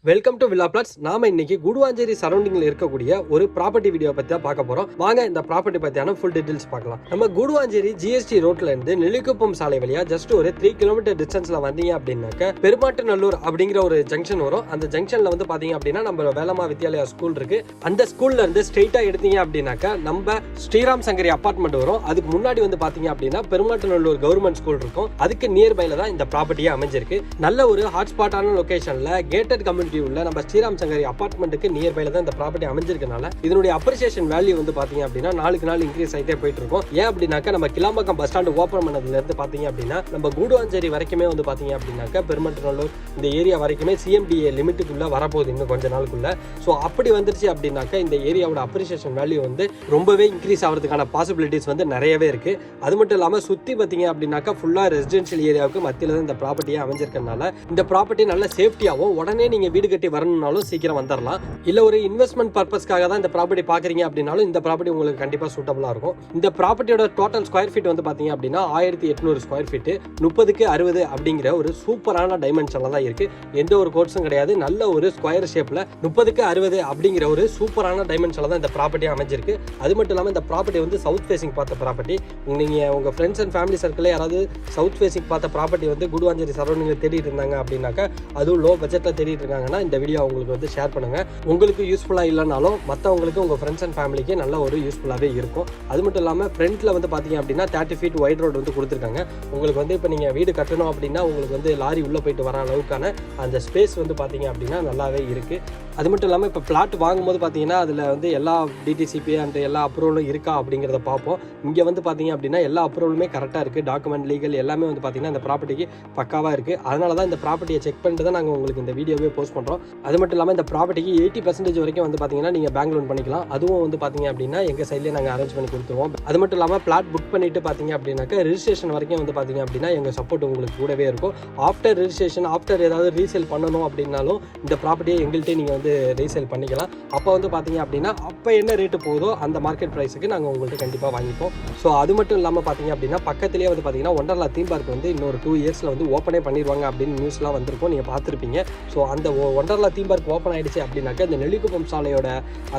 Welcome to villa plots. நாம இன்னைக்கு குடுவாஞ்சேரி சரௌண்டிங்ல இருக்கக்கூடிய ஒரு ப்ராப்பர்ட்டி வீடியோ பத்தி தான் பார்க்க போறோம். வாங்க இந்த ப்ராப்பர்ட்டி பத்தியான ஃபுல் டீடைல்ஸ் பார்க்கலாம். நம்ம குடுவாஞ்சேரி ஜிஎஸ்டி ரோட்ல இருந்து நெல்லிக்குப்பம் சாலை வழியா ஜஸ்ட் ஒரு 3 கிலோமீட்டர் டிஸ்டன்ஸ்ல வந்தீங்க அப்படின்னாக்க பெருமாட்டுநல்லூர் அப்படிங்கிற ஒரு ஜங்ஷன் வரும். அந்த ஜங்ஷன்ல வந்து பாத்தீங்க அப்படின்னா நம்ம வேலம்மா வித்யாலயா ஸ்கூல் இருக்கு. அந்த ஸ்கூல்ல இருந்து ஸ்ட்ரெயிட்டா எடுத்தீங்க அப்படின்னாக்க நம்ம ஸ்ரீராம் சங்கரி அபார்ட்மெண்ட் வரும். அதுக்கு முன்னாடி வந்து பாத்தீங்க அப்படின்னா பெருமாட்டுநல்லூர் கவர்மெண்ட் ஸ்கூல் இருக்கும். அதுக்கு நியர்பைல தான் இந்த ப்ராப்பர்ட்டியே அமைஞ்சிருக்கு. நல்ல ஒரு ஹாட்ஸ்பாட்டான லொகேஷன்ல கேட்டட் கம்யூனிட்டி உள்ள நம்ம ஸ்ரீராம் சங்கரி அபார்ட்மெண்ட்டுக்கு நியர்பைல தான் இந்த ப்ராப்பர்ட்டி அமைஞ்சிருக்கனால இதனுடைய அப்ரிசியேஷன் வேல்யூ வந்து பாத்தீங்க அப்படின்னா நாளுக்கு நாள் இன்க்ரீஸ் ஆகிட்டே போயிட்டு இருக்கும். ஏன் அப்படின்னாக்க நம்ம கிளாம்பாக்கம் பஸ் ஸ்டாண்ட் ஓப்பன் பண்ணதுல இருந்து பாத்தீங்க அப்படின்னா நம்ம குடுவாஞ்சேரி வரைக்குமே வந்து பாத்தீங்க அப்படின்னாக்க பெருமாட்டுநல்லூர் இந்த ஏரியா வரைக்குமே சிஎம்டிஏ லிமிட்டுக்குள்ள வரப்போகுது இன்னும் கொஞ்ச நாளுக்குள்ள. ஸோ அப்படி வந்துருச்சு அப்படின்னாக்க இந்த ஏரியாவோட அப்ரிசியேஷன் வேல்யூ வந்து ரொம்பவே இன்க்ரீஸ் ஆகிறதுக்கான பாசிபிலிட்டிஸ் வந்து நிறையவே இருக்கு. அது மட்டும் இல்லாமல் சுற்றி பார்த்தீங்க அப்படின்னாக்கா ஃபுல்லாக ரெசிடென்ஷியல் ஏரியாவுக்கு மத்தியில் தான் இந்த ப்ராப்பர்ட்டியே அமைஞ்சிருக்கனால இந்த ப்ராப்பர்ட்டி நல்ல சேஃப்டியாகவும் உடனே நீங்கள் வீடு கட்டி வரணும்னாலும் சீக்கிரம் வந்துடலாம். இல்லை ஒரு இன்வெஸ்ட்மெண்ட் பர்பஸ்க்காக தான் இந்த ப்ராப்பர்ட்டி பார்க்குறீங்க அப்படின்னாலும் இந்த ப்ராப்பர்ட்டி உங்களுக்கு கண்டிப்பாக சூட்டபுளாக இருக்கும். இந்த ப்ராப்பர்ட்டியோட டோட்டல் ஸ்கொயர் ஃபீட் வந்து பார்த்தீங்க அப்படின்னா 1800 ஸ்கொயர் ஃபீட்டு 30க்கு 60 அப்படிங்கிற ஒரு சூப்பரான டைமென்ஷனில் தான் இருக்குது. எந்த ஒரு கோட்ஸும் கிடையாது. நல்ல ஒரு ஸ்கொயர் ஷேப்பில் 30க்கு 60 அப்படிங்கிற ஒரு சூப்பரான டைமென்ஷனில் தான் இந்த ப்ராப்பர்ட்டி அமைஞ்சிருக்கு. அது மட்டும் இல்லாமல் இந்த ப்ராப்பர்ட்டி வந்து சவுத் ஃபேசிங் பார்த்த ப்ராப்பர்ட்டி. நீங்கள் உங்கள் ஃப்ரெண்ட்ஸ் அண்ட் ஃபேமிலி சர்க்கிளில் யாராவது சவுத் ஃபேசிங் பார்த்த ப்ராப்பர்ட்டி வந்து குடுவாஞ்சேரி சரௌண்டிங்கில் தேடிட்டு இருந்தாங்க அப்படின்னாக்கா அதுவும் லோ பட்ஜெட்டில் தேடிட்டு இருக்காங்கன்னா இந்த வீடியோ உங்களுக்கு வந்து ஷேர் பண்ணுங்கள். உங்களுக்கு யூஸ்ஃபுல்லாக இல்லைனாலும் மற்றவங்களுக்கு உங்கள் ஃப்ரெண்ட்ஸ் அண்ட் ஃபேமிலிக்கு நல்ல ஒரு யூஸ்ஃபுல்லாகவே இருக்கும். அது மட்டும் இல்லாமல் ஃப்ரண்ட்டில் வந்து பார்த்தீங்க அப்படின்னா 30 ஃபீட் வைட் ரோடு வந்து கொடுத்துருக்காங்க. உங்களுக்கு வந்து இப்போ நீங்கள் வீடு கட்டணும் அப்படின்னா உங்களுக்கு வந்து லாரி உள்ளே போயிட்டு வர அளவுக்கான அந்த ஸ்பேஸ் வந்து பார்த்தீங்க அப்படின்னா நல்லாவே இருக்குது. அது மட்டும் இல்லாமல் இப்போ பிளாட் வாங்கும்போது பார்த்தீங்கன்னா அதில் வந்து எல்லா டிடிசிபி அண்ட் எல்லா அப்ரூவலும் இருக்கா அப்படிங்கிறத பார்ப்போம். இங்கே வந்து பார்த்தீங்க அப்படின்னா எல்லா அப்ரூவலுமே கரெக்டாக இருக்குது. டாக்குமெண்ட் லீகல் எல்லாமே வந்து பார்த்தீங்கன்னா இந்த ப்ராப்பர்ட்டிக்கு பக்காவாக இருக்குது. அதனால தான் இந்த ப்ராப்பர்ட்டியை செக் பண்ணிட்டு தான் நாங்கள் உங்களுக்கு இந்த வீடியோவே போஸ்ட் பண்ணுறோம். அது மட்டும் இல்லாமல் இந்த ப்ராப்பர்ட்டிக்கு 80% வரைக்கும் வந்து பார்த்தீங்கன்னா நீங்கள் பேங்க் லோன் பண்ணிக்கலாம். அதுவும் வந்து பார்த்தீங்க அப்படின்னா எங்கள் சைட்லேயே நாங்கள் அரேஞ்ச் பண்ணி கொடுத்துருவோம். அது மட்டும் இல்லாமல் பிளாட் புக் பண்ணிட்டு பார்த்தீங்க அப்படின்னாக்கா ரிஜிஸ்ட்ரேஷன் வரைக்கும் வந்து பார்த்தீங்க அப்படின்னா எங்கள் சப்போர்ட் உங்களுக்கு கூடவே இருக்கும். ஆஃப்டர் ரிஜிஸ்ட்ரேஷன் ஆஃப்டர் ஏதாவது ரீசேல் பண்ணணும் அப்படின்னாலும் இந்த ப்ராப்பர்ட்டியை எங்கள்கிட்டே நீங்கள் வந்து ரீசேல் பண்ணிக்கலாம். அப்போ வந்து பார்த்தீங்க அப்படின்னா அப்போ என்ன ரேட்டு போகுதோ அந்த மார்க்கெட் ப்ரைஸுக்கு நாங்கள் உங்கள்கிட்ட கண்டிப்பாக வாங்கிப்போம். ஸோ அது மட்டும் இல்லாமல் பார்த்தீங்க அப்படின்னா பக்கத்துலேயே வந்து பார்த்தீங்கன்னா ஒண்டர்லா தீம் பார்க் வந்து இன்னொரு 2 இயர்ஸில் வந்து ஓப்பனே பண்ணிடுவாங்க அப்படின்னு நியூஸ்லாம் வந்திருக்கும். நீங்கள் பார்த்துருப்பீங்க. ஸோ அந்த ஒண்டர்லா தீம் பார்க் ஓப்பன் ஆகிடுச்சு அப்படின்னாக்கா இந்த நெல்லிக்குப்பம் சாலையோட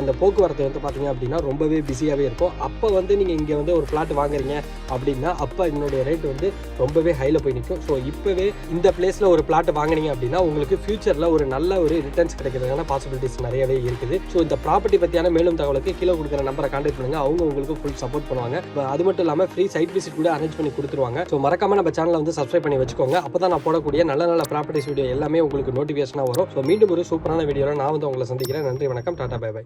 அந்த போக்குவரத்து வந்து பார்த்தீங்க அப்படின்னா ரொம்பவே பிஸியாகவே இருக்கும். அப்போ வந்து நீங்கள் இங்கே வந்து ஒரு பிளாட் வாங்குறீங்க அப்படின்னா அப்போ என்னுடைய ரேட் வந்து ரொம்பவே ஹையில் போய் நிற்கும். ஸோ இப்போவே இந்த பிளேஸில் ஒரு பிளாட் வாங்கினீங்க அப்படின்னா உங்களுக்கு ஃபியூச்சரில் ஒரு நல்ல ஒரு ரிட்டர்ன்ஸ் கிடைக்கிறதுக்கான பாசிபிலிட்டிஸ் நிறையவே இருக்குது. ஸோ இந்த ப்ராப்பர்ட்டி பற்றியான மேலும் தகவலுக்கு கீழே கொடுக்குற நம்பரை கான்டாக்ட் பண்ணுங்கள். அவங்க உங்களுக்கு ஃபுல் சப்போர்ட் பண்ணுவாங்க. அது மட்டும் இல்லாமல் ஃப்ரீ சைட் விசிட் கூட அரேஞ்ச் பண்ணி கொடுத்துருவாங்க. ஸோ மறக்காம நம்ம சேனலை வந்து சப்ஸ்கிரைப் பண்ணி வச்சுக்கோங்க. அப்போ தான் நான் போடக்கூடிய நல்ல நல்ல ப்ராப்பர்ட்டிஸ் வீடியோ எல்லாமே உங்களுக்கு நோட்டிஃபிகேஷனாக வரும். ஸோ மீண்டும் ஒரு சூப்பரான வீடியோவில் நான் வந்து உங்களை சந்திக்கிறேன். நன்றி, வணக்கம், டாடா, பை பை.